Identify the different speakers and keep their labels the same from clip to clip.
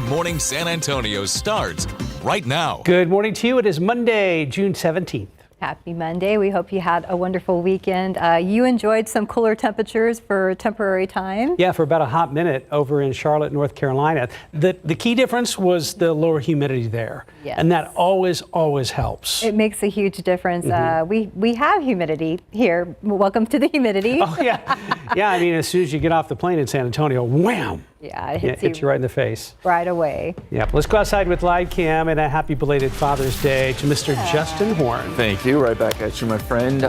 Speaker 1: Morning San Antonio starts right now.
Speaker 2: Good morning to you. It is Monday, June 17th.
Speaker 3: Happy Monday. We hope you had a wonderful weekend. You enjoyed some cooler temperatures for a temporary time.
Speaker 2: Yeah, for about a hot minute over in Charlotte, North Carolina. The key difference was the lower humidity there.
Speaker 3: Yes.
Speaker 2: And that always helps.
Speaker 3: It makes a huge difference. We have humidity here. Welcome to the humidity.
Speaker 2: Oh, yeah. Yeah, I mean, as soon as you get off the plane in San Antonio, wham!
Speaker 3: Yeah, it
Speaker 2: hits you right in the face.
Speaker 3: Right away.
Speaker 2: Yeah, let's go outside with live cam, and a happy belated Father's Day to Mr. Justin Horn.
Speaker 4: Thank you. Right back at you, my friend.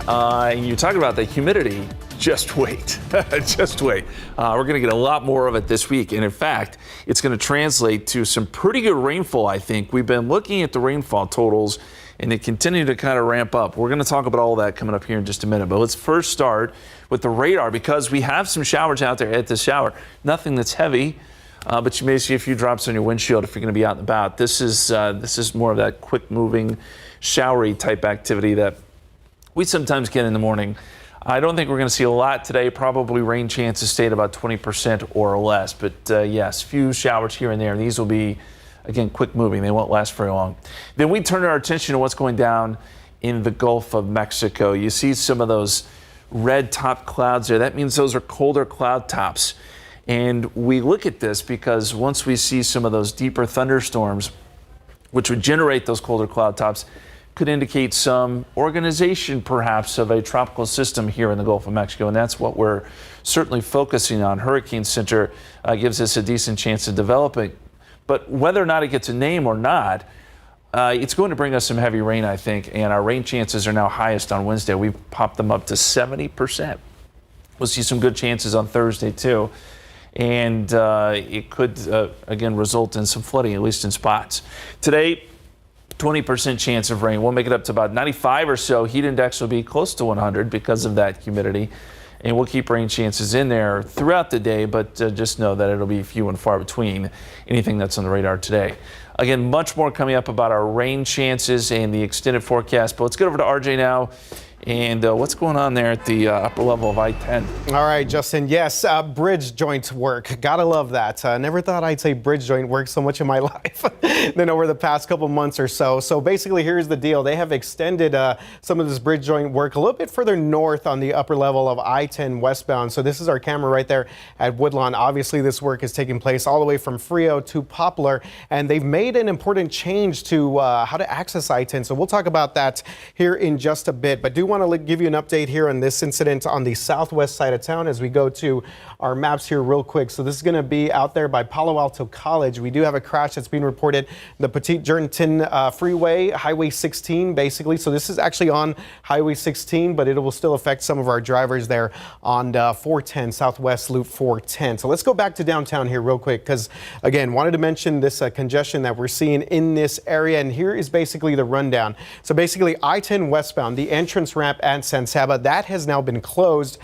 Speaker 4: You talk about the humidity. Just wait. Just wait. We're going to get a lot more of it this week. And in fact, it's going to translate to some pretty good rainfall, I think. We've been looking at the rainfall totals, and they continue to kind of ramp up. We're going to talk about all that coming up here in just a minute. But let's first start with the radar, because we have some showers out there at the shower. Nothing that's heavy, but you may see a few drops on your windshield if you're going to be out and about. This is more of that quick moving, showery type activity that we sometimes get in the morning. I don't think we're going to see a lot today. Probably rain chances stay at about 20% or less. But yes, few showers here and there. And these will be, again, quick moving. They won't last very long. Then we turn our attention to what's going down in the Gulf of Mexico. You see some of those red top clouds there. That means those are colder cloud tops. And we look at this because once we see some of those deeper thunderstorms, which would generate those colder cloud tops, could indicate some organization perhaps of a tropical system here in the Gulf of Mexico. And that's what we're certainly focusing on. Hurricane Center gives us a decent chance of developing. But whether or not it gets a name or not, it's going to bring us some heavy rain, I think, and our rain chances are now highest on Wednesday. We've popped them up to 70%. We'll see some good chances on Thursday, too. And it could, again, result in some flooding, at least in spots. Today, 20% chance of rain. We'll make it up to about 95 or so. Heat index will be close to 100 because of that humidity. And we'll keep rain chances in there throughout the day, but just know that it'll be few and far between anything that's on the radar today. Again, much more coming up about our rain chances and the extended forecast. But let's get over to RJ now. And what's going on there at the upper level of I-10?
Speaker 5: All right, Justin. Yes, bridge joint work. Gotta love that. Never thought I'd say bridge joint work so much in my life than over the past couple months or so. So basically, here's the deal. They have extended some of this bridge joint work a little bit further north on the upper level of I-10 westbound. So this is our camera right there at Woodlawn. Obviously, this work is taking place all the way from Frio to Poplar, and they've made an important change to how to access I-10. So we'll talk about that here in just a bit. But do want to give you an update here on this incident on the southwest side of town as we go to our maps here real quick. So this is going to be out there by Palo Alto College. We do have a crash that's being reported, the Petit Jordanton Freeway, Highway 16, basically. So this is actually on Highway 16, but it will still affect some of our drivers there on 410, Southwest Loop 410. So let's go back to downtown here real quick because, again, wanted to mention this congestion that we're seeing in this area. And here is basically the rundown. So basically I-10 westbound, the entrance ramp at San Saba, that has now been closed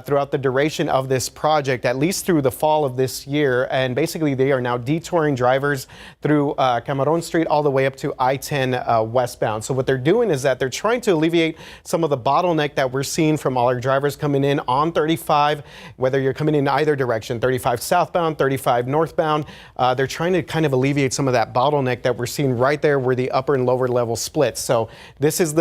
Speaker 5: throughout the duration of this project, at least through the fall of this year. And basically they are now detouring drivers through Cameron Street all the way up to I-10 westbound. So what they're doing is that they're trying to alleviate some of the bottleneck that we're seeing from all our drivers coming in on 35, whether you're coming in either direction, 35 southbound, 35 northbound. They're trying to kind of alleviate some of that bottleneck that we're seeing right there where the upper and lower level splits. So this is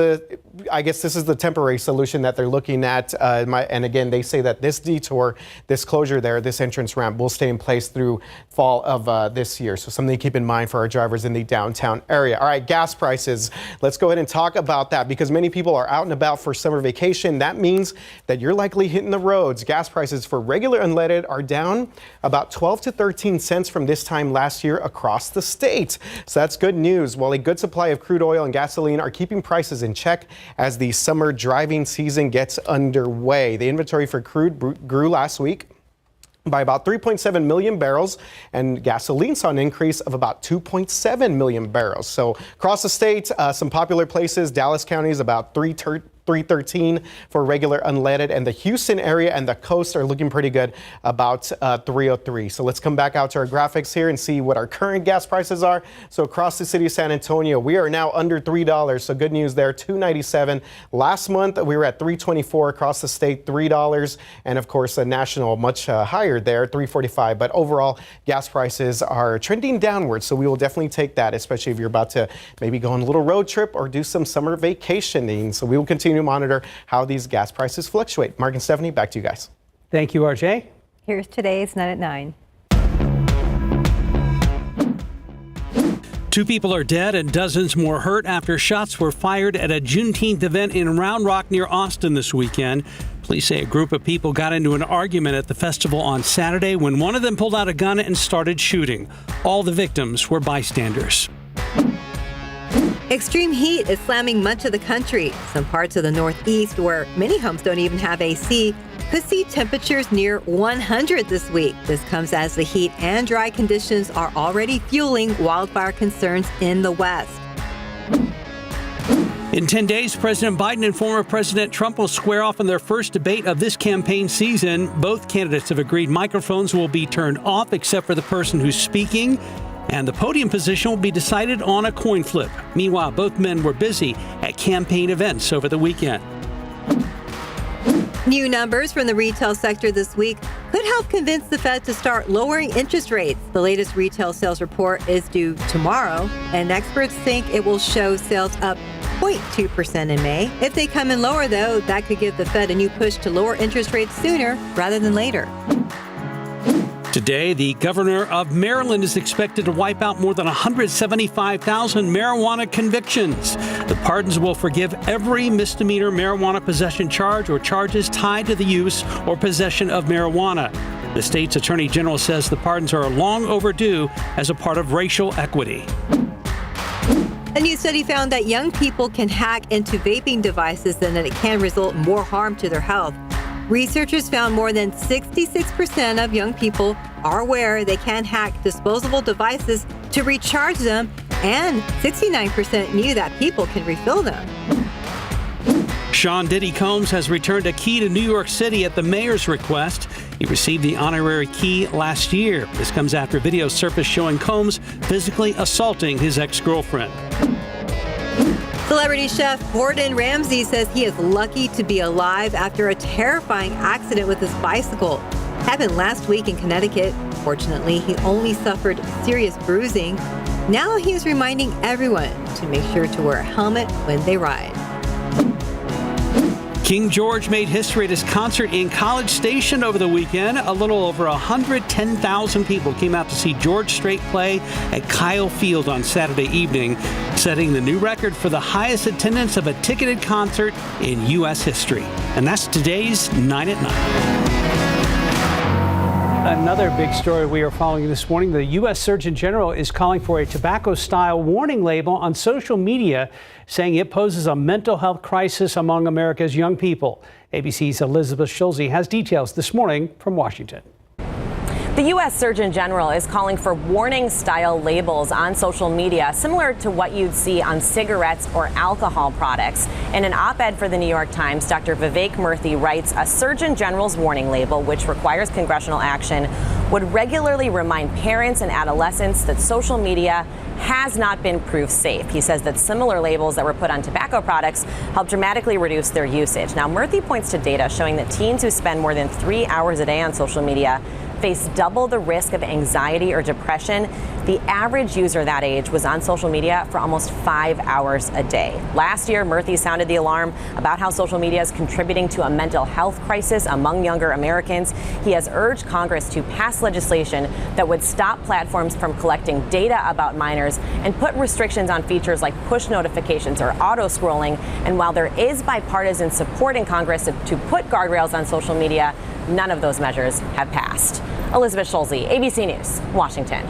Speaker 5: I guess this is the temporary solution that they're looking at. And again, they say that this detour, this closure there, this entrance ramp will stay in place through fall of this year. So something to keep in mind for our drivers in the downtown area. All right, gas prices. Let's go ahead and talk about that because many people are out and about for summer vacation. That means that you're likely hitting the roads. Gas prices for regular unleaded are down about 12 to 13 cents from this time last year across the state. So that's good news. While a good supply of crude oil and gasoline are keeping prices in check as the summer driving season gets underway. The inventory for crude grew last week by about 3.7 million barrels, and gasoline saw an increase of about 2.7 million barrels. So across the state, some popular places, Dallas County is about 313 for regular unleaded, and the Houston area and the coast are looking pretty good, about 303. So let's come back out to our graphics here and see what our current gas prices are. So across the city of San Antonio, we are now under $3. So good news there, $2.97. Last month we were at $3.24 across the state, $3, and of course the national much higher there, $3.45. But overall, gas prices are trending downwards, so we will definitely take that, especially if you're about to maybe go on a little road trip or do some summer vacationing. So we will continue to monitor how these gas prices fluctuate. Mark and Stephanie, back to you guys.
Speaker 2: Thank you, RJ.
Speaker 3: Here's today's 9 at 9.
Speaker 2: 2 people are dead and dozens more hurt after shots were fired at a Juneteenth event in Round Rock near Austin this weekend. Police say a group of people got into an argument at the festival on Saturday when one of them pulled out a gun and started shooting. All the victims were bystanders.
Speaker 6: Extreme heat is slamming much of the country. Some parts of the Northeast, where many homes don't even have AC, could see temperatures near 100 this week. This comes as the heat and dry conditions are already fueling wildfire concerns in the West.
Speaker 2: In 10 days, President Biden and former President Trump will square off in their first debate of this campaign season. Both candidates have agreed microphones will be turned off except for the person who's speaking, and the podium position will be decided on a coin flip. Meanwhile, both men were busy at campaign events over the weekend.
Speaker 6: New numbers from the retail sector this week could help convince the Fed to start lowering interest rates. The latest retail sales report is due tomorrow, and experts think it will show sales up 0.2% in May. If they come in lower, though, that could give the Fed a new push to lower interest rates sooner rather than later.
Speaker 2: Today, the governor of Maryland is expected to wipe out more than 175,000 marijuana convictions. The pardons will forgive every misdemeanor marijuana possession charge or charges tied to the use or possession of marijuana. The state's attorney general says the pardons are long overdue as a part of racial equity.
Speaker 6: A new study found that young people can hack into vaping devices and that it can result in more harm to their health. Researchers found more than 66% of young people are aware they can hack disposable devices to recharge them, and 69% knew that people can refill them.
Speaker 2: Sean Diddy Combs has returned a key to New York City at the mayor's request. He received the honorary key last year. This comes after video surfaced showing Combs physically assaulting his ex-girlfriend.
Speaker 6: Celebrity chef Gordon Ramsay says he is lucky to be alive after a terrifying accident with his bicycle. Happened last week in Connecticut. Fortunately, he only suffered serious bruising. Now he is reminding everyone to make sure to wear a helmet when they ride.
Speaker 2: King George made history at his concert in College Station over the weekend. A little over 110,000 people came out to see George Strait play at Kyle Field on Saturday evening, setting the new record for the highest attendance of a ticketed concert in U.S. history. And that's today's 9 at 9. Another big story we are following this morning. The U.S. Surgeon General is calling for a tobacco-style warning label on social media, saying it poses a mental health crisis among America's young people. ABC's Elizabeth Schulze has details this morning from Washington.
Speaker 7: The U.S. Surgeon General is calling for warning-style labels on social media, similar to what you'd see on cigarettes or alcohol products. In an op-ed for the New York Times, Dr. Vivek Murthy writes, a Surgeon General's warning label, which requires congressional action, would regularly remind parents and adolescents that social media has not been proved safe. He says that similar labels that were put on tobacco products help dramatically reduce their usage. Now, Murthy points to data showing that teens who spend more than 3 hours a day on social media face double the risk of anxiety or depression. The average user that age was on social media for almost 5 hours a day. Last year, Murthy sounded the alarm about how social media is contributing to a mental health crisis among younger Americans. He has urged Congress to pass legislation that would stop platforms from collecting data about minors and put restrictions on features like push notifications or auto scrolling. And while there is bipartisan support in Congress to put guardrails on social media, none of those measures have passed. Elizabeth Schulze, ABC News, Washington.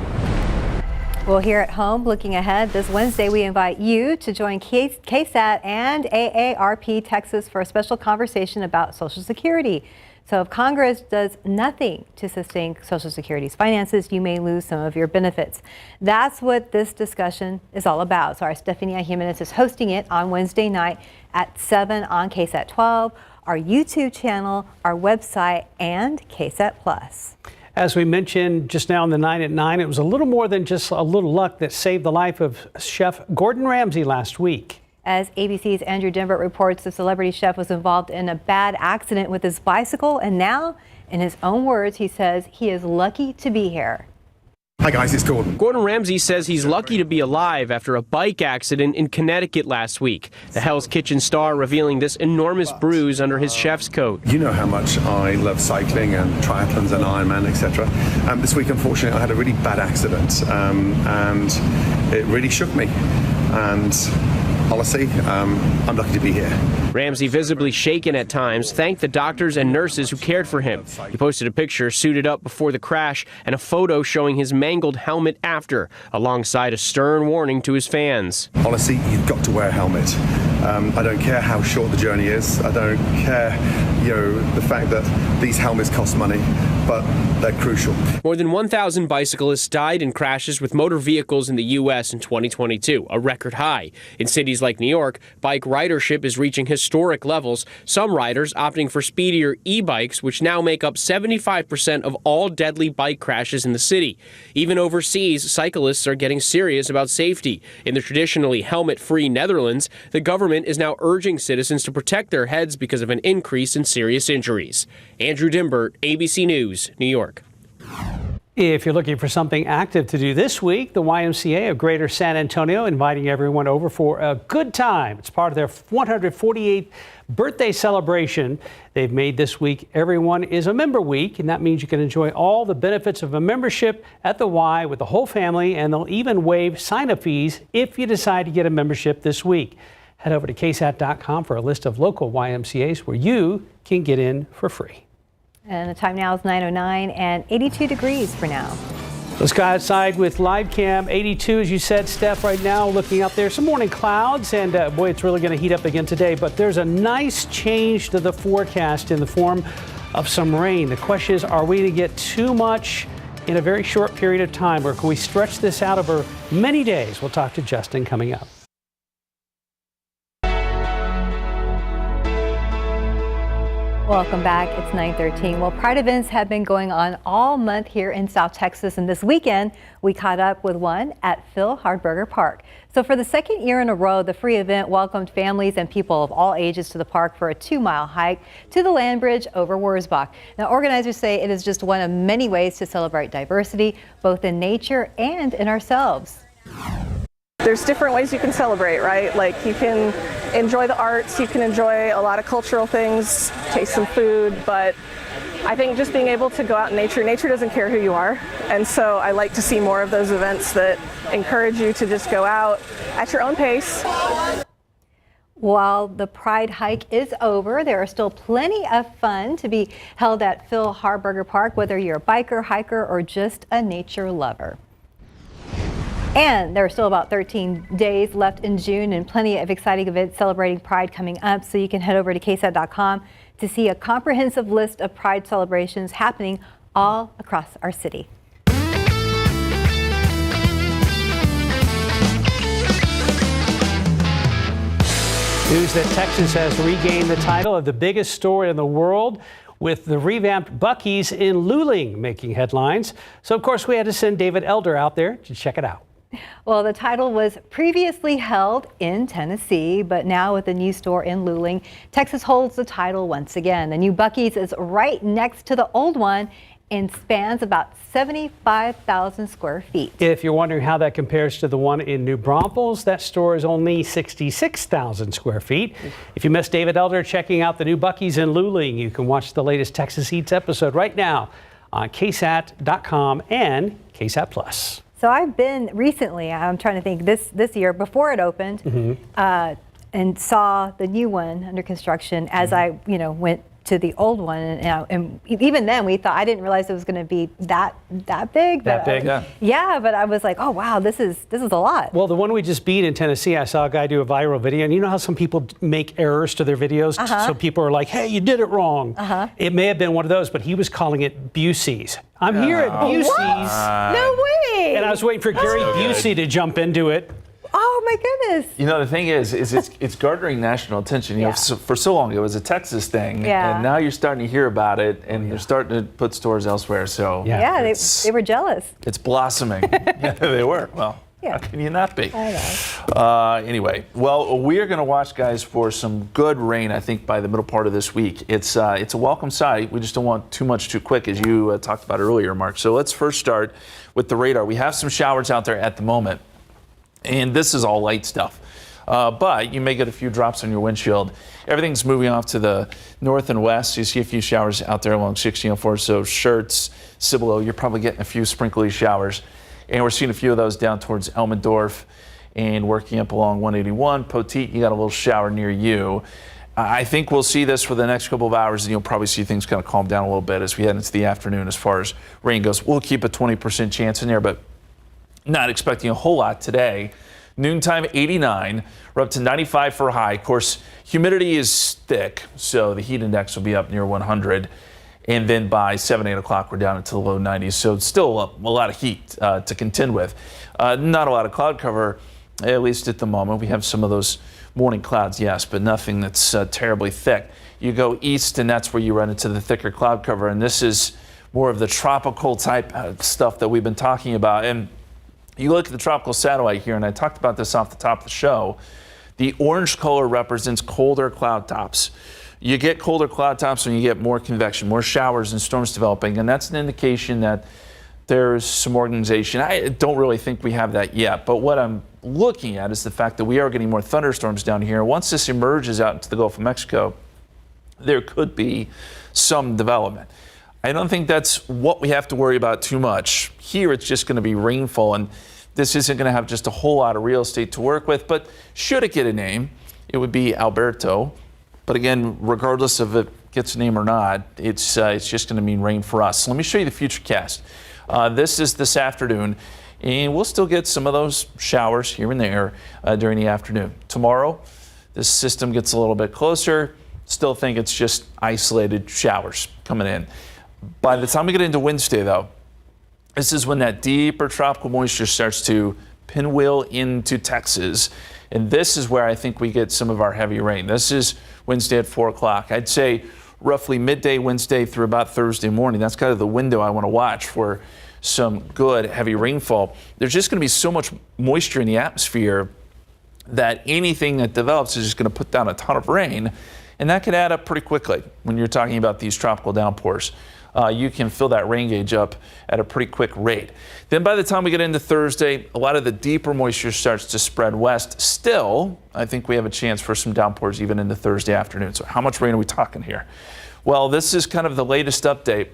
Speaker 3: Well, here at home, looking ahead, this Wednesday we invite you to join KSAT and AARP Texas for a special conversation about Social Security. So if Congress does nothing to sustain Social Security's finances, you may lose some of your benefits. That's what this discussion is all about. So our Stephanie Jimenez is hosting it on Wednesday night at 7 on KSAT 12, our YouTube channel, our website, and KSAT Plus.
Speaker 2: As we mentioned just now in the 9 at 9, it was a little more than just a little luck that saved the life of Chef Gordon Ramsay last week.
Speaker 3: As ABC's Andrew Dimbert reports, the celebrity chef was involved in a bad accident with his bicycle, and now, in his own words, he says he is lucky to be here.
Speaker 8: Hi guys, it's Gordon.
Speaker 9: Gordon Ramsay says he's lucky to be alive after a bike accident in Connecticut last week. The Hell's Kitchen star revealing this enormous bruise under his chef's coat.
Speaker 8: You know how much I love cycling and triathlons and Ironman, etc. This week, unfortunately, I had a really bad accident and it really shook me. And honestly, I'm lucky to be here.
Speaker 9: Ramsay, visibly shaken at times, thanked the doctors and nurses who cared for him. He posted a picture suited up before the crash and a photo showing his mangled helmet after, alongside a stern warning to his fans.
Speaker 8: Honestly, you've got to wear a helmet. I don't care how short the journey is. I don't care, the fact that these helmets cost money, but they're crucial.
Speaker 9: More than 1,000 bicyclists died in crashes with motor vehicles in the U.S. in 2022, a record high. In cities like New York, bike ridership is reaching historic levels, some riders opting for speedier e-bikes, which now make up 75% of all deadly bike crashes in the city. Even overseas, cyclists are getting serious about safety. In the traditionally helmet-free Netherlands, the government is now urging citizens to protect their heads because of an increase in serious injuries. Andrew Dimbert, ABC News, New York.
Speaker 2: If you're looking for something active to do this week, the YMCA of Greater San Antonio inviting everyone over for a good time. It's part of their 148th birthday celebration. They've made this week Everyone is a Member Week, and that means you can enjoy all the benefits of a membership at the Y with the whole family, and they'll even waive sign-up fees if you decide to get a membership this week. Head over to KSAT.com for a list of local YMCAs where you can get in for free.
Speaker 3: And the time now is 9:09 and 82 degrees for now.
Speaker 2: Let's go outside with live cam. 82, as you said, Steph, right now looking out there. Some morning clouds, and boy, it's really going to heat up again today. But there's a nice change to the forecast in the form of some rain. The question is, are we going to get too much in a very short period of time, or can we stretch this out over many days? We'll talk to Justin coming up.
Speaker 3: Welcome back. It's 9:13. Well, Pride events have been going on all month here in South Texas, and this weekend we caught up with one at Phil Hardberger Park. So for the second year in a row, the free event welcomed families and people of all ages to the park for a 2-mile hike to the land bridge over Wurzbach. Now, organizers say it is just one of many ways to celebrate diversity, both in nature and in ourselves.
Speaker 10: There's different ways you can celebrate, right? Like you can enjoy the arts, you can enjoy a lot of cultural things, taste some food, but I think just being able to go out in nature doesn't care who you are. And so I like to see more of those events that encourage you to just go out at your own pace.
Speaker 3: While the Pride hike is over, there are still plenty of fun to be held at Phil Hardberger Park, whether you're a biker, hiker, or just a nature lover. And there are still about 13 days left in June and plenty of exciting events celebrating Pride coming up. So you can head over to KSAT.com to see a comprehensive list of Pride celebrations happening all across our city.
Speaker 2: News that Texas has regained the title of the biggest store in the world, with the revamped Buc-ee's in Luling making headlines. So, of course, we had to send David Elder out there to check it out.
Speaker 3: Well, the title was previously held in Tennessee, but now with the new store in Luling, Texas holds the title once again. The new Buc-ee's is right next to the old one and spans about 75,000 square feet.
Speaker 2: If you're wondering how that compares to the one in New Braunfels, that store is only 66,000 square feet. If you missed David Elder checking out the new Buc-ee's in Luling, you can watch the latest Texas Eats episode right now on KSAT.com and KSAT Plus.
Speaker 3: So I've been recently, I'm trying to think, this year before it opened, and saw the new one under construction as I went to the old one, and even then we thought, I didn't realize it was going to be that big.
Speaker 2: That big?
Speaker 3: Yeah, but I was like, oh wow, this is a lot.
Speaker 2: Well, the one we just beat in Tennessee, I saw a guy do a viral video, and you know how some people make errors to their videos, so people are like, hey, you did it wrong. It may have been one of those, but he was calling it Busey's. I'm here at Busey's.
Speaker 3: No way!
Speaker 2: And I was waiting for Gary Busey to jump into it.
Speaker 3: Oh my goodness!
Speaker 4: You know, the thing is it's garnering national attention. You know, for so long it was a Texas thing, and now you're starting to hear about it, and they're starting to put stores elsewhere. So
Speaker 3: they were jealous.
Speaker 4: It's blossoming. Yeah, they were. Well, how can you not be?
Speaker 3: I know.
Speaker 4: Anyway, well, we are going to watch, guys, for some good rain. I think by the middle part of this week, it's a welcome sight. We just don't want too much too quick, as you talked about earlier, Mark. So let's first start with the radar. We have some showers out there at the moment. And this is all light stuff, but you may get a few drops on your windshield. Everything's moving off to the north and west. You see a few showers out there along 1604. So Schertz, Cibolo, you're probably getting a few sprinkly showers. And we're seeing a few of those down towards Elmendorf and working up along 181. Poteet, you got a little shower near you. I think we'll see this for the next couple of hours, and you'll probably see things kind of calm down a little bit as we head into the afternoon as far as rain goes. We'll keep a 20% chance in there, but not expecting a whole lot today. Noontime 89, we're up to 95 for a high. Of course, humidity is thick, so the heat index will be up near 100. And then by 7, 8 o'clock, we're down into the low 90s. So it's still a lot of heat to contend with. Not a lot of cloud cover, at least at the moment. We have some of those morning clouds, yes, but nothing that's terribly thick. You go east, and that's where you run into the thicker cloud cover. And this is more of the tropical type stuff that we've been talking about. And you look at the tropical satellite here, and I talked about this off the top of the show. The orange color represents colder cloud tops. You get colder cloud tops when you get more convection, more showers and storms developing, and that's an indication that there's some organization. I don't really think we have that yet, but what I'm looking at is the fact that we are getting more thunderstorms down here. Once this emerges out into the Gulf of Mexico, there could be some development. I don't think that's what we have to worry about too much. Here it's just going to be rainfall, and this isn't going to have just a whole lot of real estate to work with, but should it get a name, it would be Alberto. But again, regardless of if it gets a name or not, it's just going to mean rain for us. So let me show you the futurecast. This is this afternoon, and we'll still get some of those showers here and there during the afternoon. Tomorrow, this system gets a little bit closer. Still think it's just isolated showers coming in. By the time we get into Wednesday, though, this is when that deeper tropical moisture starts to pinwheel into Texas. And this is where I think we get some of our heavy rain. This is Wednesday at 4 o'clock. I'd say roughly midday Wednesday through about Thursday morning. That's kind of the window I want to watch for some good heavy rainfall. There's just going to be so much moisture in the atmosphere that anything that develops is just going to put down a ton of rain. And that could add up pretty quickly when you're talking about these tropical downpours. You can fill that rain gauge up at a pretty quick rate. Then by the time we get into Thursday, a lot of the deeper moisture starts to spread west. Still, I think we have a chance for some downpours even into Thursday afternoon. So how much rain are we talking here? Well, this is kind of the latest update.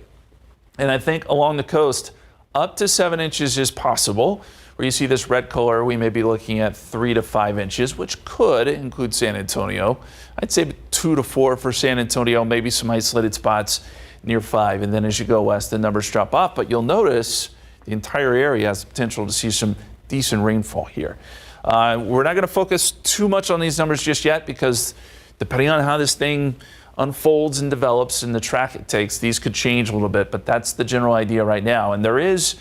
Speaker 4: And I think along the coast, up to 7 inches is possible. Where you see this red color, we may be looking at 3 to 5 inches, which could include San Antonio. I'd say 2 to 4 for San Antonio, maybe some isolated spots near 5. And then as you go west, the numbers drop off. But you'll notice the entire area has the potential to see some decent rainfall here. We're not going to focus too much on these numbers just yet because depending on how this thing unfolds and develops and the track it takes, these could change a little bit. But that's the general idea right now. And there is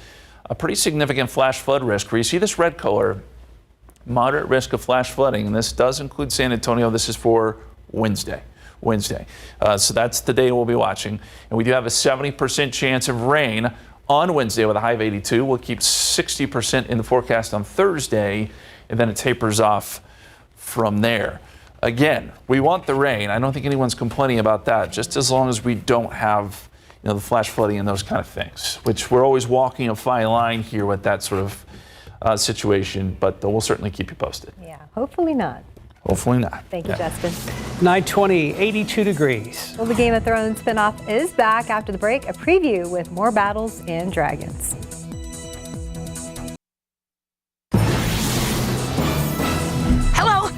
Speaker 4: a pretty significant flash flood risk where you see this red color, moderate risk of flash flooding. And this does include San Antonio. This is for Wednesday. So that's the day we'll be watching. And we do have a 70% chance of rain on Wednesday with a high of 82. We'll keep 60% in the forecast on Thursday, and then it tapers off from there. Again, we want the rain. I don't think anyone's complaining about that, just as long as we don't have the flash flooding and those kind of things, which we're always walking a fine line here with that sort of situation, but we'll certainly keep you posted.
Speaker 3: Yeah, hopefully not.
Speaker 4: Hopefully not.
Speaker 3: Thank you, Justin.
Speaker 2: 9:20, 82 degrees.
Speaker 3: Well, the Game of Thrones spinoff is back after the break. A preview with more battles and dragons.
Speaker 11: Hello.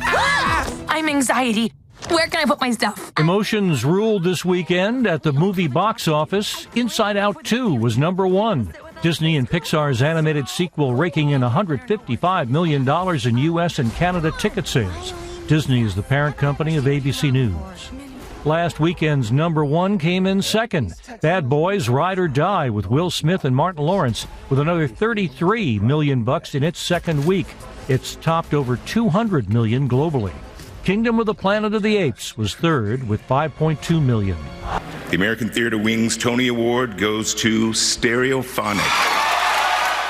Speaker 11: I'm anxiety. Where can I put my stuff?
Speaker 12: Emotions ruled this weekend at the movie box office. Inside Out 2 was number one. Disney and Pixar's animated sequel raking in $155 million in U.S. and Canada ticket sales. Disney is the parent company of ABC News. Last weekend's number one came in second. Bad Boys Ride or Die with Will Smith and Martin Lawrence with another $33 million in its second week. It's topped over $200 million globally. Kingdom of the Planet of the Apes was third with $5.2 million.
Speaker 13: The American Theatre Wing's Tony Award goes to Stereophonic.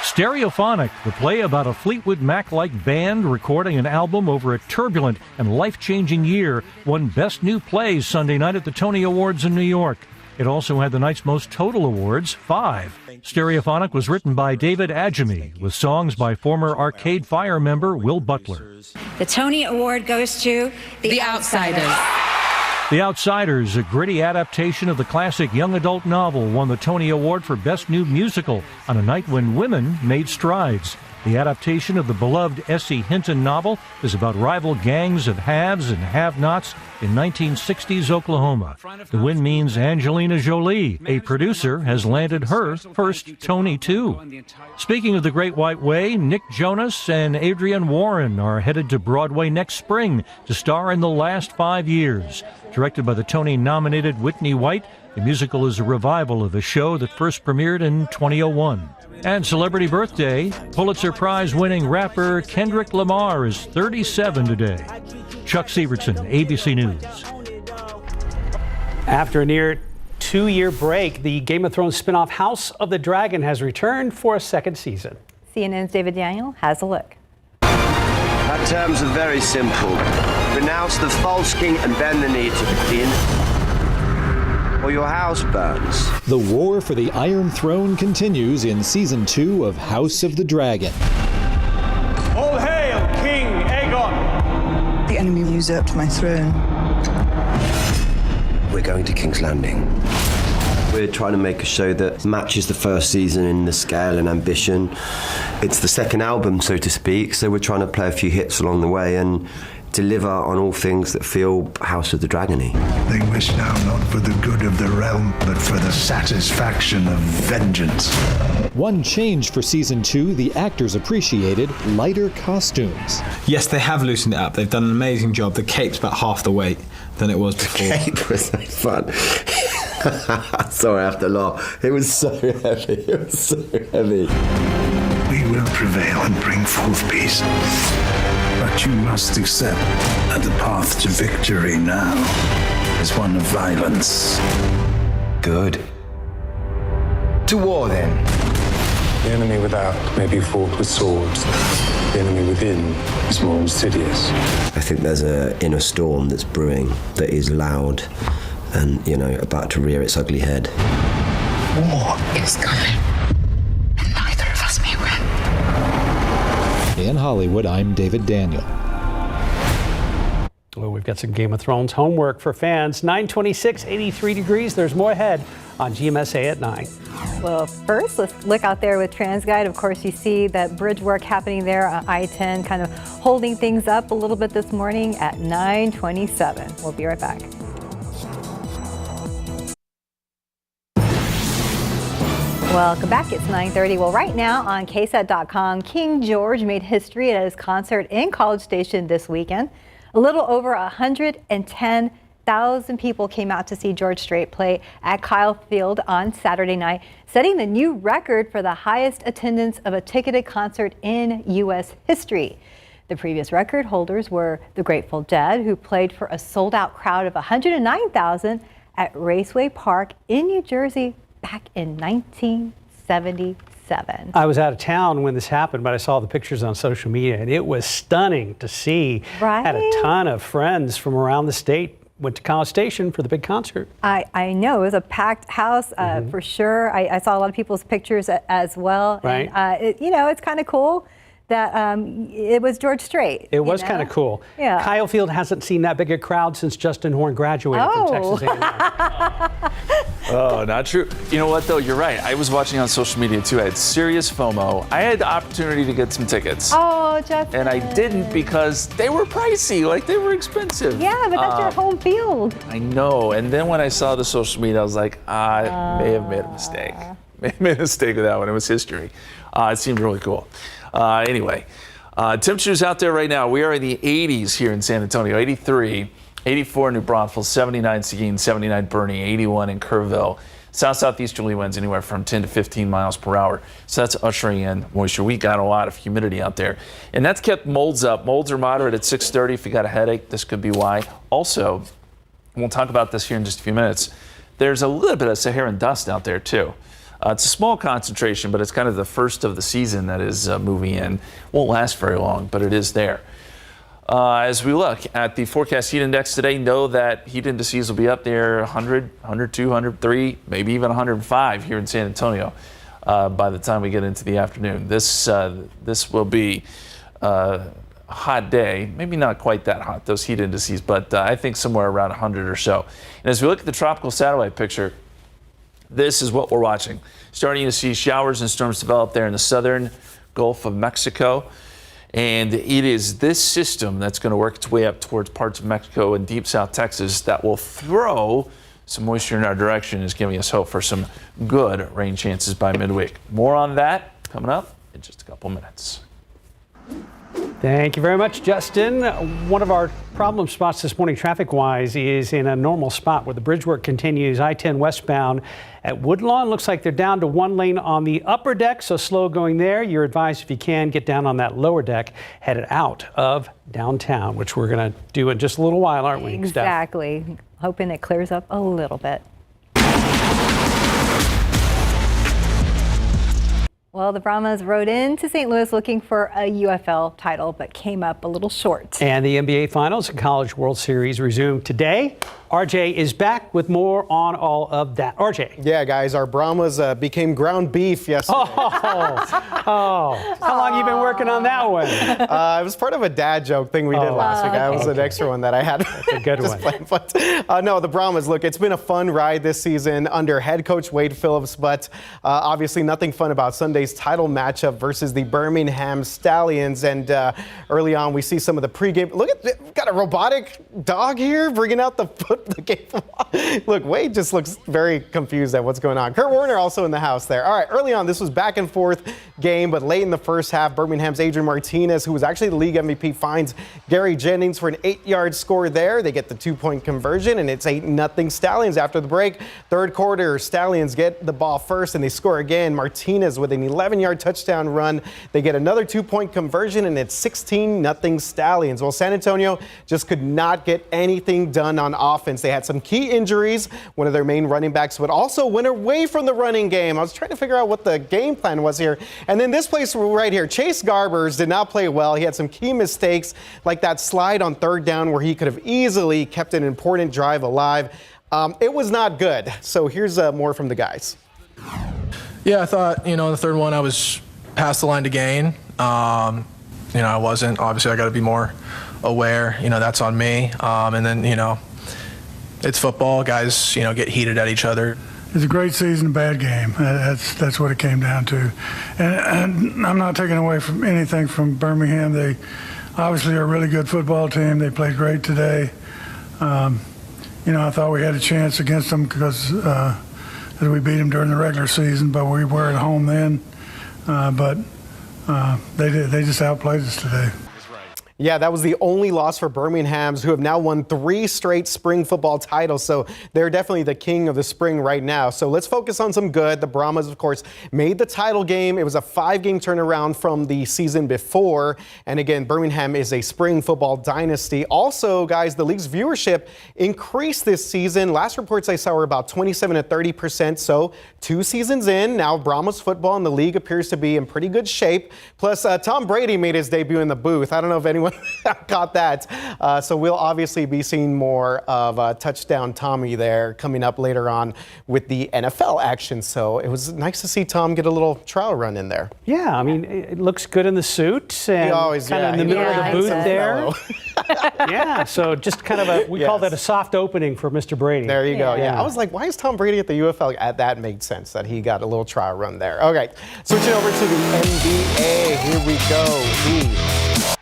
Speaker 12: Stereophonic, the play about a Fleetwood Mac-like band recording an album over a turbulent and life-changing year, won Best New Play Sunday night at the Tony Awards in New York. It also had the night's most total awards, 5. Stereophonic was written by David Adjemi, with songs by former Arcade Fire member Will Butler.
Speaker 14: The Tony Award goes to The Outsiders.
Speaker 12: The Outsiders, a gritty adaptation of the classic young adult novel, won the Tony Award for Best New Musical on a night when women made strides. The adaptation of the beloved S.E. Hinton novel is about rival gangs of haves and have-nots in 1960s Oklahoma. The win means Angelina Jolie, a producer, has landed her first Tony, too. Speaking of the Great White Way, Nick Jonas and Adrienne Warren are headed to Broadway next spring to star in The Last 5 Years. Directed by the Tony-nominated Whitney White, the musical is a revival of a show that first premiered in 2001. And celebrity birthday, Pulitzer Prize-winning rapper Kendrick Lamar is 37 today. Chuck Severson, ABC News.
Speaker 2: After a near 2-year break, the Game of Thrones spinoff House of the Dragon has returned for a second season.
Speaker 3: CNN's David Daniel has a look.
Speaker 15: Our terms are very simple. Renounce the false king and bend the knee to the king, or your house burns.
Speaker 16: The war for the Iron Throne continues in Season 2 of House of the Dragon.
Speaker 17: All hail King Aegon!
Speaker 18: The enemy usurped my throne.
Speaker 15: We're going to King's Landing. We're trying to make a show that matches the first season in the scale and ambition. It's the second album, so to speak, so we're trying to play a few hits along the way and deliver on all things that feel House of the Dragon-y.
Speaker 19: They wish now not for the good of the realm, but for the satisfaction of vengeance.
Speaker 16: One change for Season 2, the actors appreciated lighter costumes.
Speaker 20: Yes, they have loosened it up. They've done an amazing job. The cape's about half the weight than it was before.
Speaker 15: The cape was so fun. Sorry, I have to laugh. It was so heavy. It was so heavy.
Speaker 19: We will prevail and bring forth peace. But you must accept that the path to victory now is one of violence.
Speaker 15: Good. To war, then.
Speaker 21: The enemy without may be fought with swords. The enemy within is more insidious.
Speaker 15: I think there's an inner storm that's brewing that is loud and, about to rear its ugly head.
Speaker 18: War is coming, and neither of us may win.
Speaker 16: In Hollywood, I'm David Daniel.
Speaker 2: Well, we've got some Game of Thrones homework for fans. 9:26, 83 degrees. There's more ahead on GMSA at 9.
Speaker 3: Well, first, let's look out there with TransGuide. Of course, you see that bridge work happening there on I-10, kind of holding things up a little bit this morning at 9:27. We'll be right back. Welcome back. It's 9:30. Well, right now on KSAT.com, King George made history at his concert in College Station this weekend. A little over 110,000 people came out to see George Strait play at Kyle Field on Saturday night, setting the new record for the highest attendance of a ticketed concert in U.S. history. The previous record holders were the Grateful Dead, who played for a sold-out crowd of 109,000 at Raceway Park in New Jersey back in 1977.
Speaker 2: I was out of town when this happened, but I saw the pictures on social media, and it was stunning to see.
Speaker 3: Right?
Speaker 2: Had a ton of friends from around the state went to College Station for the big concert.
Speaker 3: I know. It was a packed house for sure. I saw a lot of people's pictures as well.
Speaker 2: Right.
Speaker 3: And, it's kind of cool that it was George Strait.
Speaker 2: It was kind of cool.
Speaker 3: Yeah.
Speaker 2: Kyle Field hasn't seen that big a crowd since Justin Horn graduated from Texas A&M.
Speaker 4: Oh, not true. You know what, though? You're right. I was watching on social media, too. I had serious FOMO. I had the opportunity to get some tickets.
Speaker 3: Oh, Justin.
Speaker 4: And I didn't because they were pricey. Like, they were expensive.
Speaker 3: Yeah, but that's your home field.
Speaker 4: I know. And then when I saw the social media, I was like, I may have made a mistake. May have made a mistake with that one. It was history. It seemed really cool. Anyway, temperatures out there right now. We are in the 80s here in San Antonio, 83. 84 in New Braunfels, 79 Seguin, 79 Bernie, 81 in Kerrville. South-southeasterly winds anywhere from 10 to 15 miles per hour. So that's ushering in moisture. We got a lot of humidity out there. And that's kept molds up. Molds are moderate at 6:30. If you got a headache, this could be why. Also, we'll talk about this here in just a few minutes. There's a little bit of Saharan dust out there, too. It's a small concentration, but it's kind of the first of the season that is moving in. Won't last very long, but it is there. As we look at the forecast heat index today, know that heat indices will be up there 100, 102, 103, maybe even 105 here in San Antonio by the time we get into the afternoon. This will be a hot day, maybe not quite that hot, those heat indices, but I think somewhere around 100 or so. And as we look at the tropical satellite picture, this is what we're watching. Starting to see showers and storms develop there in the southern Gulf of Mexico. And it is this system that's going to work its way up towards parts of Mexico and deep South Texas that will throw some moisture in our direction, is giving us hope for some good rain chances by midweek. More on that coming up in just a couple minutes.
Speaker 2: Thank you very much, Justin. One of our problem spots this morning traffic-wise is in a normal spot where the bridge work continues. I-10 westbound at Woodlawn. Looks like they're down to one lane on the upper deck, so slow going there. You're advised, if you can, get down on that lower deck, headed out of downtown, which we're going to do in just a little while, aren't we, Steph?
Speaker 3: Exactly. Hoping it clears up a little bit. Well, the Brahmas rode into St. Louis looking for a UFL title, but came up a little short.
Speaker 2: And the NBA Finals and College World Series resume today. RJ is back with more on all of that. RJ.
Speaker 5: Yeah, guys, our Brahmas became ground beef yesterday.
Speaker 2: How long you been working on that one?
Speaker 5: It was part of a dad joke thing we did last week. That was an extra one that I had.
Speaker 2: That's a good one.
Speaker 5: But no, the Brahmas, look, it's been a fun ride this season under head coach Wade Phillips, but obviously nothing fun about Sunday's title matchup versus the Birmingham Stallions. And early on, we see some of the pregame. Look at, we've got a robotic dog here bringing out the game. Look, Wade just looks very confused at what's going on. Kurt Warner also in the house there. All right, early on, this was back and forth game, but late in the first half, Birmingham's Adrian Martinez, who was actually the league MVP, finds Gary Jennings for an 8-yard score there. They get the 2-point conversion, and it's 8-0 Stallions after the break. Third quarter, Stallions get the ball first, and they score again. Martinez with an 11-yard touchdown run. They get another 2-point conversion, and it's 16-0 Stallions. Well, San Antonio just could not get anything done on offense. They had some key injuries. One of their main running backs would also went away from the running game. I was trying to figure out what the game plan was here. And then this place right here, Chase Garbers did not play well. He had some key mistakes, like that slide on third down where he could have easily kept an important drive alive. It was not good. So here's more from the guys.
Speaker 11: Yeah, I thought, in the third one I was past the line to gain. I wasn't. Obviously, I got to be more aware. That's on me. And then, it's football. Guys, get heated at each other.
Speaker 22: It's a great season, a bad game. That's what it came down to. And I'm not taking away from anything from Birmingham. They obviously are a really good football team. They played great today. I thought we had a chance against them because we beat them during the regular season, but we were at home then. But they just outplayed us today.
Speaker 5: Yeah, that was the only loss for Birmingham's, who have now won 3 straight spring football titles. So they're definitely the king of the spring right now. So let's focus on some good. The Brahmas, of course, made the title game. It was a 5-game turnaround from the season before. And again, Birmingham is a spring football dynasty. Also, guys, the league's viewership increased this season. Last reports I saw were about 27 to 30%. So 2 seasons in, now Brahmas football in the league appears to be in pretty good shape. Plus, Tom Brady made his debut in the booth. I don't know if anyone caught that. So we'll obviously be seeing more of Touchdown Tommy there coming up later on with the NFL action. So it was nice to see Tom get a little trial run in there.
Speaker 2: Yeah, I mean, it looks good in the suit and kind of in the middle of the booth there. Yeah, so just kind of we call that a soft opening for Mr. Brady.
Speaker 5: There you go. Yeah, I was like, why is Tom Brady at the UFL? That made sense that he got a little trial run there. Okay, switching over to the NBA. Here we go.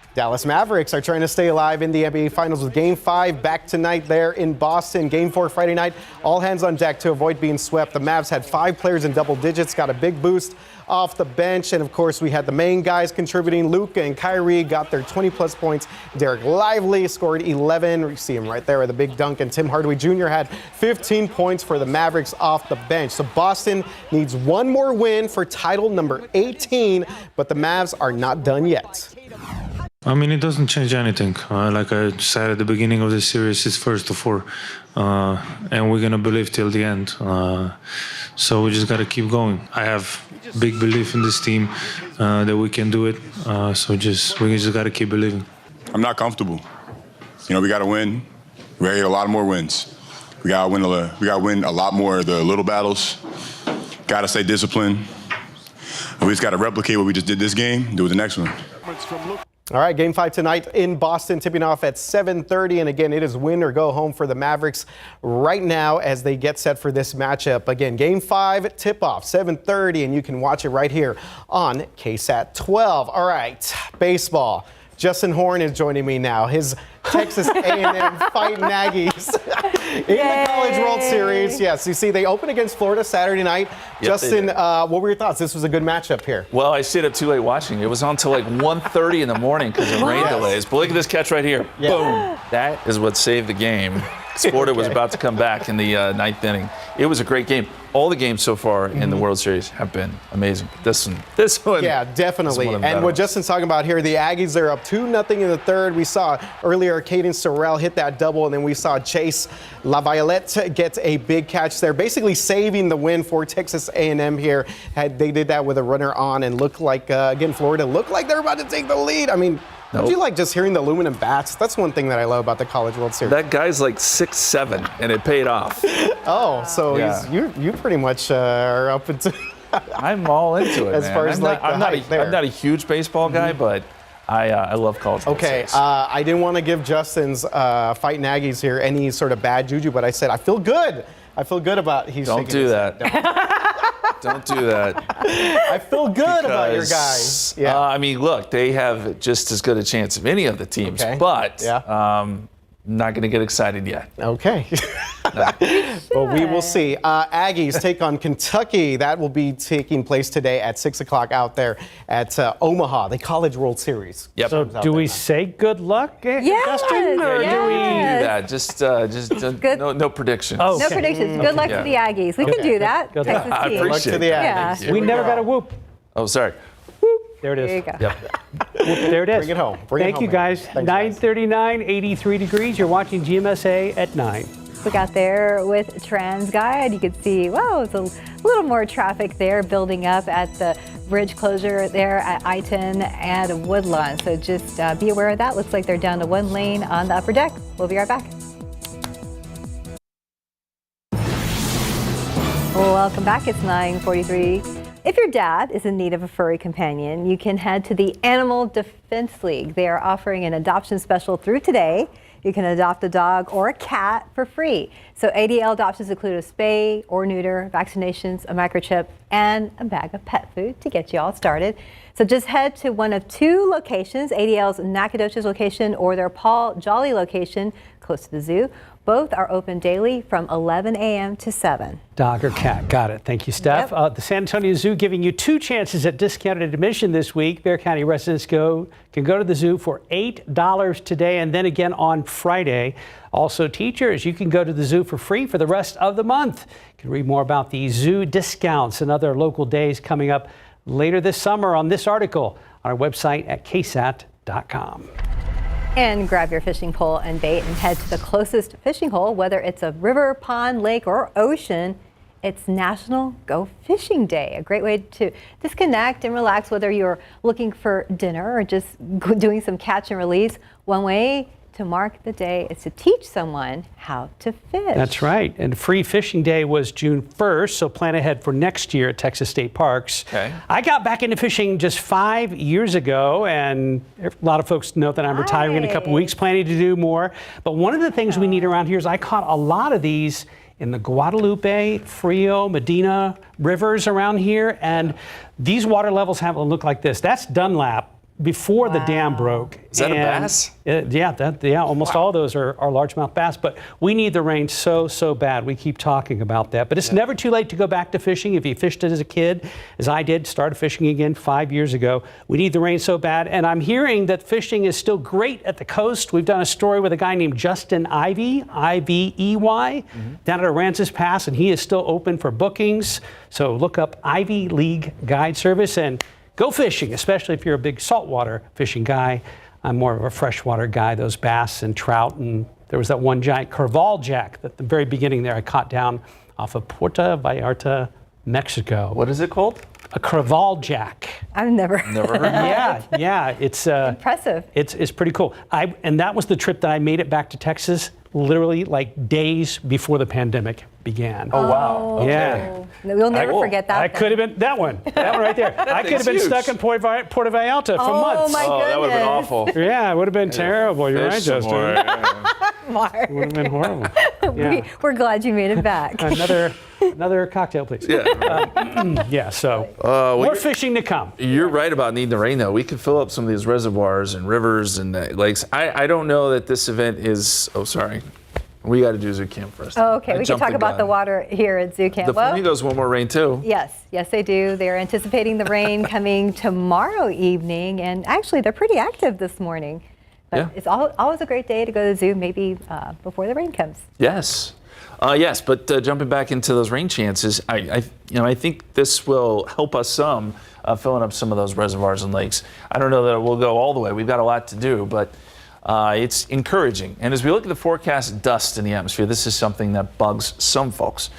Speaker 5: The Dallas Mavericks are trying to stay alive in the NBA Finals with Game 5 back tonight there in Boston. Game 4 Friday night. All hands on deck to avoid being swept. The Mavs had 5 players in double digits, got a big boost off the bench. And, of course, we had the main guys contributing. Luka and Kyrie got their 20-plus points. Derek Lively scored 11. You see him right there with a big dunk. And Tim Hardaway Jr. had 15 points for the Mavericks off the bench. So Boston needs one more win for title number 18, but the Mavs are not done yet.
Speaker 1: I mean, it doesn't change anything. Like I said at the beginning of the series, it's first to 4, and we're going to believe till the end. So we just got to keep going. I have big belief in this team that we can do it. So we just got to keep believing.
Speaker 6: I'm not comfortable. You know, we got to win. We got to get a lot more wins. We got to win a lot more of the little battles. Got to stay disciplined. And we just got to replicate what we just did this game, do it the next one.
Speaker 5: All right, Game 5 tonight in Boston, tipping off at 7:30. And again, it is win or go home for the Mavericks right now as they get set for this matchup. Again, Game 5 tip-off, 7:30, and you can watch it right here on KSAT 12. All right, baseball. Justin Horn is joining me now. His Texas A&M Fighting Aggies in the College World Series. Yes, you see, they open against Florida Saturday night.
Speaker 4: Yep,
Speaker 5: Justin, what were your thoughts? This was a good matchup here.
Speaker 4: Well, I stayed up too late watching. It was on till like 1:30 in the morning because of rain delays. But look at this catch right here.
Speaker 5: Yeah.
Speaker 4: Boom. That is what saved the game. Florida was about to come back in the ninth inning. It was a great game. All the games so far in the World Series have been amazing. This one.
Speaker 5: Yeah, definitely. And what Justin's talking about here, the Aggies are up 2-0 in the third. We saw earlier Caden Sorrell hit that double, and then we saw Chase LaViolette get a big catch there, basically saving the win for Texas A&M here. They did that with a runner on and looked like, again, Florida looked like they're about to take the lead. I mean, don't you like just hearing the aluminum bats? That's one thing that I love about the College World Series.
Speaker 4: That guy's like 6'7", and it paid off.
Speaker 5: Oh, so you pretty much are up into.
Speaker 4: I'm all into it,
Speaker 5: as
Speaker 4: man.
Speaker 5: far as
Speaker 4: I'm not a huge baseball guy, but I love College World Series.
Speaker 5: I didn't want to give Justin's Fighting Aggies here any sort of bad juju, but I said I feel good. I feel good about
Speaker 4: Don't do that. Don't do that.
Speaker 5: I feel good about your guys. Yeah.
Speaker 4: I mean, look, they have just as good a chance of any of the teams, but not going to get excited yet.
Speaker 5: Okay. Well, we will see. Aggies take on Kentucky. That will be taking place today at 6 o'clock out there at Omaha, the College World Series.
Speaker 4: Yep.
Speaker 2: So do we say good luck, Justin? Or do we
Speaker 4: do that? Just no predictions.
Speaker 3: No predictions. Good luck to the Aggies. We can do that.
Speaker 2: Good
Speaker 3: Texas
Speaker 4: I
Speaker 3: team.
Speaker 4: appreciate
Speaker 5: to the
Speaker 4: that.
Speaker 5: Aggies.
Speaker 2: We never got a whoop.
Speaker 4: Oh, sorry.
Speaker 2: There it is.
Speaker 3: There you go.
Speaker 4: Yep.
Speaker 2: There it is.
Speaker 5: Bring it home.
Speaker 2: Thank you, guys. 9:39, 83 degrees. You're watching GMSA at 9.
Speaker 3: We got there with TransGuide. You could see, wow, it's a little more traffic there building up at the bridge closure there at I-10 and Woodlawn. So just be aware of that. Looks like they're down to 1 lane on the upper deck. We'll be right back. Welcome back. It's 9:43. If your dad is in need of a furry companion, you can head to the Animal Defense League. They are offering an adoption special through today. You can adopt a dog or a cat for free. So ADL adoptions include a spay or neuter, vaccinations, a microchip, and a bag of pet food to get you all started. So just head to one of 2 locations, ADL's Nacogdoches location or their Paul Jolly location close to the zoo. Both are open daily from 11 a.m. to 7.
Speaker 2: Dog or cat. Got it. Thank you, Steph. The San Antonio Zoo giving you 2 chances at discounted admission this week. Bexar County residents can go to the zoo for $8 today and then again on Friday. Also, teachers, you can go to the zoo for free for the rest of the month. You can read more about the zoo discounts and other local days coming up later this summer on this article on our website at KSAT.com.
Speaker 3: And grab your fishing pole and bait and head to the closest fishing hole, whether it's a river, pond, lake, or ocean. It's National Go Fishing Day, a great way to disconnect and relax, whether you're looking for dinner or just doing some catch and release. One way to mark the day is to teach someone how to fish.
Speaker 2: That's right. And Free Fishing Day was June 1st, so plan ahead for next year at Texas State Parks.
Speaker 4: Okay.
Speaker 2: I got back into fishing just 5 years ago, and a lot of folks know that I'm retiring in a couple weeks, planning to do more. But one of the things we need around here is I caught a lot of these in the Guadalupe, Frio, Medina rivers around here, and these water levels have a look like this. That's Dunlap before the dam broke.
Speaker 4: Is that a bass?
Speaker 2: Almost all of those are largemouth bass, but we need the rain so bad. We keep talking about that, but it's never too late to go back to fishing. If you fished it as a kid, as I did, started fishing again 5 years ago, we need the rain so bad. And I'm hearing that fishing is still great at the coast. We've done a story with a guy named Justin Ivey, I-V-E-Y, down at Aransas Pass, and he is still open for bookings. So look up Ivy League Guide Service and go fishing, especially if you're a big saltwater fishing guy. I'm more of a freshwater guy, those bass and trout. And there was that one giant Creval jack at the very beginning there I caught down off of Puerto Vallarta, Mexico.
Speaker 4: What is it called?
Speaker 2: A Creval jack.
Speaker 3: I've never
Speaker 4: heard of that.
Speaker 2: Yeah, it's
Speaker 3: impressive.
Speaker 2: It's pretty cool. And that was the trip that I made it back to Texas, literally like days before the pandemic began.
Speaker 4: Oh, wow. Okay.
Speaker 2: Yeah.
Speaker 3: We'll never forget that.
Speaker 2: I could have been that one right there. I could have been stuck in Puerto Vallarta for months.
Speaker 3: Oh my goodness.
Speaker 4: That would have been awful.
Speaker 2: Yeah, it would have been terrible. You're right, Justin.
Speaker 3: Mark.
Speaker 2: It would have been horrible. Yeah.
Speaker 3: We're glad you made it back.
Speaker 2: Another cocktail, please.
Speaker 4: Yeah.
Speaker 2: So more fishing to come.
Speaker 4: You're right about needing the rain, though. We could fill up some of these reservoirs and rivers and lakes. I don't know that this event is. Oh, sorry. We got to do Zoo Camp first.
Speaker 3: Oh, okay. We can talk about the water here at Zoo Camp.
Speaker 4: The Flamingos want more rain, too.
Speaker 3: Yes, they do. They're anticipating the rain coming tomorrow evening, and actually, they're pretty active this morning. But it's always a great day to go to the zoo, maybe before the rain comes.
Speaker 4: Yes. Yes, but jumping back into those rain chances, I think this will help us some filling up some of those reservoirs and lakes. I don't know that it will go all the way. We've got a lot to do, but it's encouraging. And as we look at the forecast dust in the atmosphere, this is something that bugs some folks.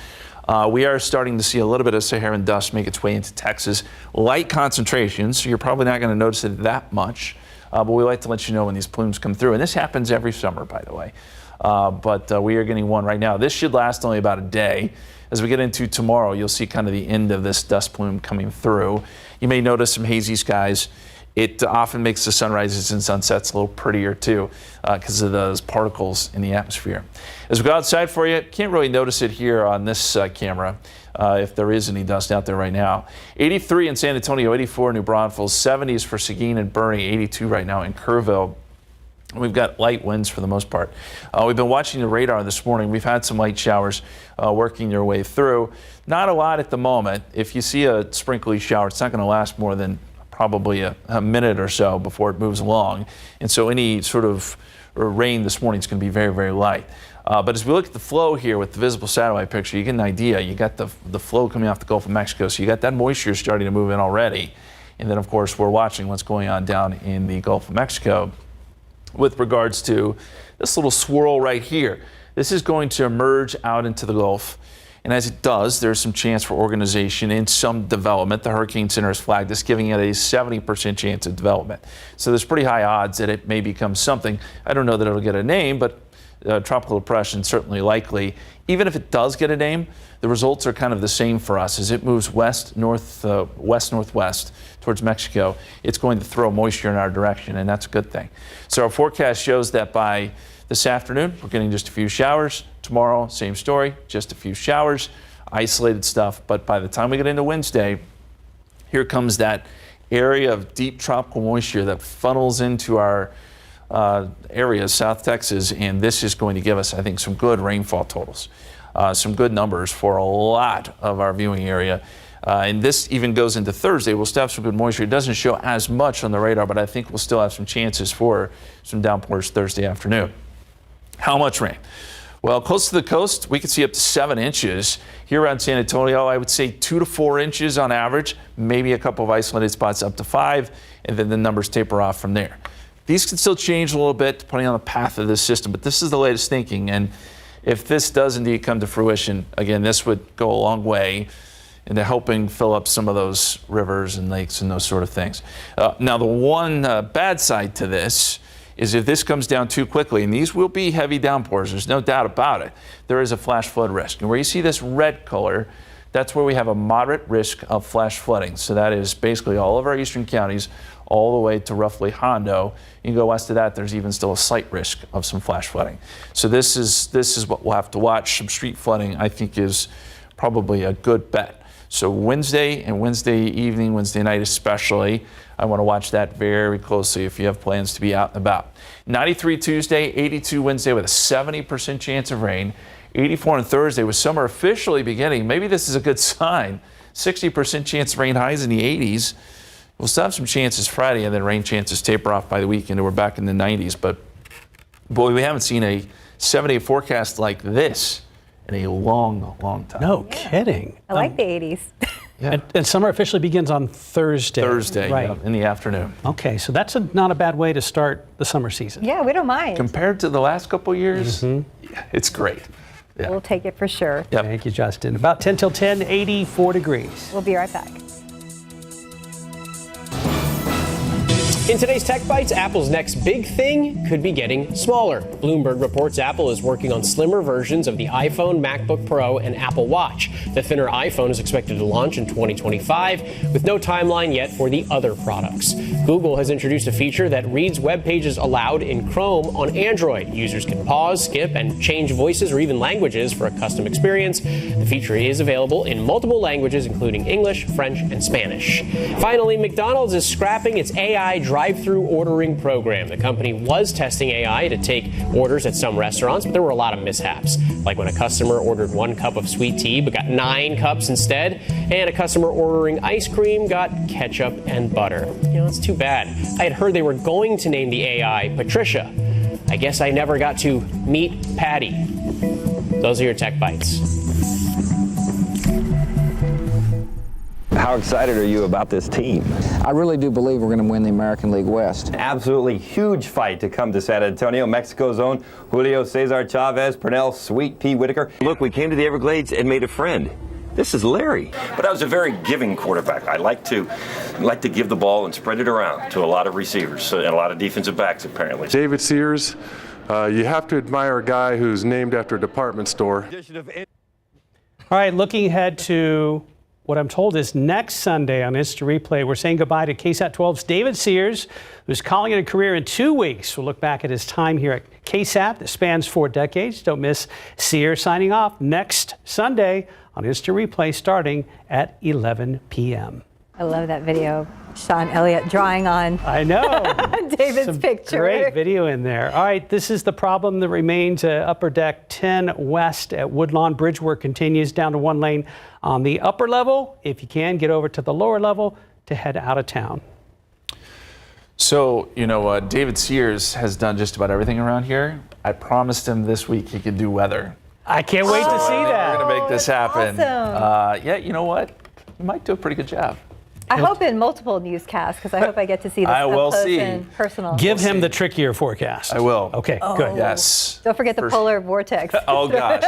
Speaker 4: We are starting to see a little bit of Saharan dust make its way into Texas. Light concentrations, so you're probably not going to notice it that much, but we like to let you know when these plumes come through. And this happens every summer, by the way. But we are getting one right now. This should last only about a day. As we get into tomorrow, you'll see kind of the end of this dust plume coming through. You may notice some hazy skies. It often makes the sunrises and sunsets a little prettier too because of those particles in the atmosphere. As we go outside for you, can't really notice it here on this camera if there is any dust out there right now. 83 in San Antonio, 84 in New Braunfels, 70s for Seguin and Bernie, 82 right now in Kerrville. We've got light winds for the most part. We've been watching the radar this morning. We've had some light showers working their way through. Not a lot at the moment. If you see a sprinkly shower, it's not going to last more than probably a minute or so before it moves along. And so any sort of rain this morning is going to be very, very light. But as we look at the flow here with the visible satellite picture, you get an idea. You got the flow coming off the Gulf of Mexico, so you got that moisture starting to move in already. And then, of course, we're watching what's going on down in the Gulf of Mexico with regards to this little swirl right here. This is going to emerge out into the Gulf. And as it does, there's some chance for organization and some development. The Hurricane Center has flagged this, giving it a 70% chance of development. So there's pretty high odds that it may become something. I don't know that it'll get a name, but tropical depression certainly likely. Even if it does get a name, the results are kind of the same for us. As it moves west-northwest towards Mexico, it's going to throw moisture in our direction, and that's a good thing. So our forecast shows that by this afternoon, we're getting just a few showers. Tomorrow, same story, just a few showers, isolated stuff. But by the time we get into Wednesday, here comes that area of deep tropical moisture that funnels into our areas, South Texas, and this is going to give us, I think, some good rainfall totals, some good numbers for a lot of our viewing area. And this even goes into Thursday. We'll still have some good moisture. It doesn't show as much on the radar, but I think we'll still have some chances for some downpours Thursday afternoon. How much rain? Well, close to the coast, we could see up to 7 inches. Here around San Antonio, I would say 2 to 4 inches on average, maybe a couple of isolated spots up to 5, and then the numbers taper off from there. These can still change a little bit depending on the path of this system, but this is the latest thinking. And if this does indeed come to fruition, again, this would go a long way into helping fill up some of those rivers and lakes and those sort of things. Now, the one bad side to this is if this comes down too quickly, and these will be heavy downpours, there's no doubt about it, there is a flash flood risk. And where you see this red color, that's where we have a moderate risk of flash flooding. So that is basically all of our eastern counties, all the way to roughly Hondo. You can go west of that, there's even still a slight risk of some flash flooding. So this is what we'll have to watch. Some street flooding, I think, is probably a good bet. So Wednesday and Wednesday evening, Wednesday night especially, I want to watch that very closely if you have plans to be out and about. 93 Tuesday, 82 Wednesday with a 70% chance of rain. 84 on Thursday with summer officially beginning. Maybe this is a good sign. 60% chance of rain, highs in the 80s. We'll still have some chances Friday, and then rain chances taper off by the weekend, and we're back in the 90s. But boy, we haven't seen a 7-day forecast like this in a long, long time.
Speaker 2: No kidding.
Speaker 3: I like the 80s.
Speaker 2: Yeah. And summer officially begins on Thursday.
Speaker 4: Right.
Speaker 2: Yeah,
Speaker 4: in the afternoon.
Speaker 2: Okay, so that's not a bad way to start the summer season.
Speaker 3: Yeah, we don't mind.
Speaker 4: Compared to the last couple years, yeah, it's great. Yeah.
Speaker 3: We'll take it for sure.
Speaker 4: Yep.
Speaker 2: Thank you, Justin. About 10 till 10, 84 degrees.
Speaker 3: We'll be right back.
Speaker 9: In today's Tech Bites, Apple's next big thing could be getting smaller. Bloomberg reports Apple is working on slimmer versions of the iPhone, MacBook Pro, and Apple Watch. The thinner iPhone is expected to launch in 2025, with no timeline yet for the other products. Google has introduced a feature that reads web pages aloud in Chrome on Android. Users can pause, skip, and change voices or even languages for a custom experience. The feature is available in multiple languages, including English, French, and Spanish. Finally, McDonald's is scrapping its AI drive-through ordering program. The company was testing AI to take orders at some restaurants, but there were a lot of mishaps. Like when a customer ordered 1 cup of sweet tea but got 9 cups instead, and a customer ordering ice cream got ketchup and butter. It's too bad. I had heard they were going to name the AI Patricia. I guess I never got to meet Patty. Those are your Tech Bites.
Speaker 7: How excited are you about this team?
Speaker 8: I really do believe we're going to win the American League West.
Speaker 7: Absolutely huge fight to come to San Antonio. Mexico's own Julio Cesar Chavez, Pernell Sweet Pea Whitaker. Look, we came to the Everglades and made a friend. This is Larry. But I was a very giving quarterback. I like to give the ball and spread it around to a lot of receivers and a lot of defensive backs, apparently.
Speaker 23: David Sears, you have to admire a guy who's named after a department store.
Speaker 2: All right, looking ahead to what I'm told is next Sunday on Instant Replay, we're saying goodbye to KSAT 12's David Sears, who's calling it a career in 2 weeks. We'll look back at his time here at KSAT that spans 4 decades. Don't miss Sears signing off next Sunday on Instant Replay starting at 11 p.m.
Speaker 3: I love that video. Sean Elliott drawing on
Speaker 2: I know.
Speaker 3: David's
Speaker 2: Some
Speaker 3: picture.
Speaker 2: Great video in there. All right, this is the problem that remains. Upper Deck 10 West at Woodlawn. Bridge work continues down to 1 lane on the upper level. If you can, get over to the lower level to head out of town.
Speaker 4: So, David Sears has done just about everything around here. I promised him this week he could do weather.
Speaker 2: I can't wait to see that.
Speaker 4: We're going to make this happen.
Speaker 3: Awesome.
Speaker 4: Yeah, you know what? He might do a pretty good job.
Speaker 3: I hope in multiple newscasts, because I hope I get to see this
Speaker 4: I
Speaker 3: up
Speaker 4: will
Speaker 3: close
Speaker 4: see.
Speaker 3: and personal.
Speaker 2: Give him the trickier forecast.
Speaker 4: I will.
Speaker 2: Okay, good.
Speaker 4: Yes.
Speaker 3: Don't forget the polar vortex.
Speaker 4: Oh, gosh.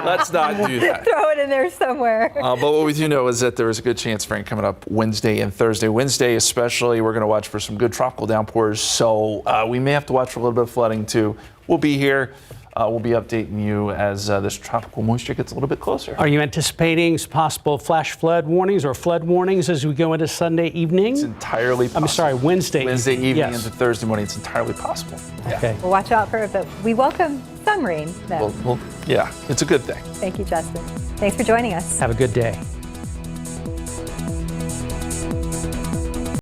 Speaker 4: Let's not do that.
Speaker 3: Throw it in there somewhere.
Speaker 4: But what we do know is that there is a good chance for rain coming up Wednesday and Thursday. Wednesday especially, we're going to watch for some good tropical downpours, so we may have to watch for a little bit of flooding too. We'll be here. We'll be updating you as this tropical moisture gets a little bit closer.
Speaker 2: Are you anticipating possible flash flood warnings or flood warnings as we go into Sunday evening?
Speaker 4: It's entirely possible.
Speaker 2: I'm sorry, Wednesday.
Speaker 4: Wednesday evening
Speaker 2: yes.
Speaker 4: into Thursday morning. It's entirely possible.
Speaker 2: Okay.
Speaker 3: We'll watch out for it, but we welcome some rain, though.
Speaker 4: Well, yeah, it's a good thing.
Speaker 3: Thank you, Justin. Thanks for joining us.
Speaker 2: Have a good day.